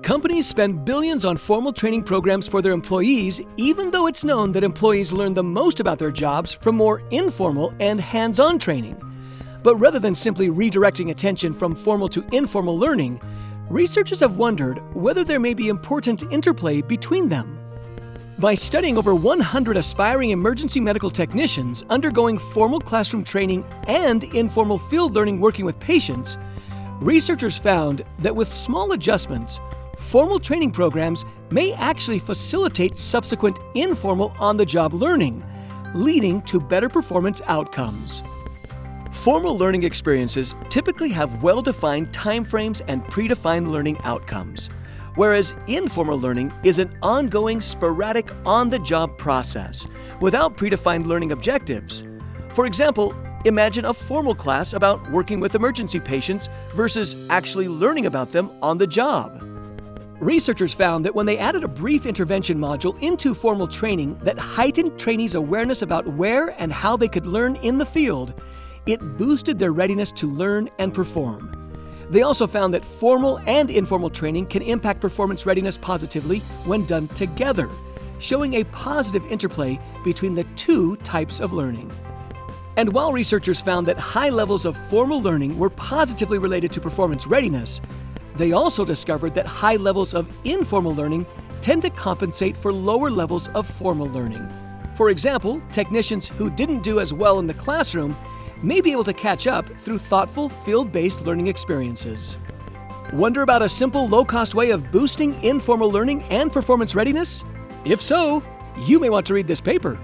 Companies spend billions on formal training programs for their employees, even though it's known that employees learn the most about their jobs from more informal and hands-on training. But rather than simply redirecting attention from formal to informal learning, researchers have wondered whether there may be important interplay between them. By studying over 100 aspiring emergency medical technicians undergoing formal classroom training and informal field learning working with patients, researchers found that with small adjustments, formal training programs may actually facilitate subsequent informal on-the-job learning, leading to better performance outcomes. Formal learning experiences typically have well-defined timeframes and predefined learning outcomes, whereas informal learning is an ongoing, sporadic, on-the-job process without predefined learning objectives. For example, imagine a formal class about working with emergency patients versus actually learning about them on the job. Researchers found that when they added a brief intervention module into formal training that heightened trainees' awareness about where and how they could learn in the field, it boosted their readiness to learn and perform. They also found that formal and informal training can impact performance readiness positively when done together, showing a positive interplay between the two types of learning. And while researchers found that high levels of formal learning were positively related to performance readiness, they also discovered that high levels of informal learning tend to compensate for lower levels of formal learning. For example, technicians who didn't do as well in the classroom may be able to catch up through thoughtful, field-based learning experiences. Wonder about a simple, low-cost way of boosting informal learning and performance readiness? If so, you may want to read this paper.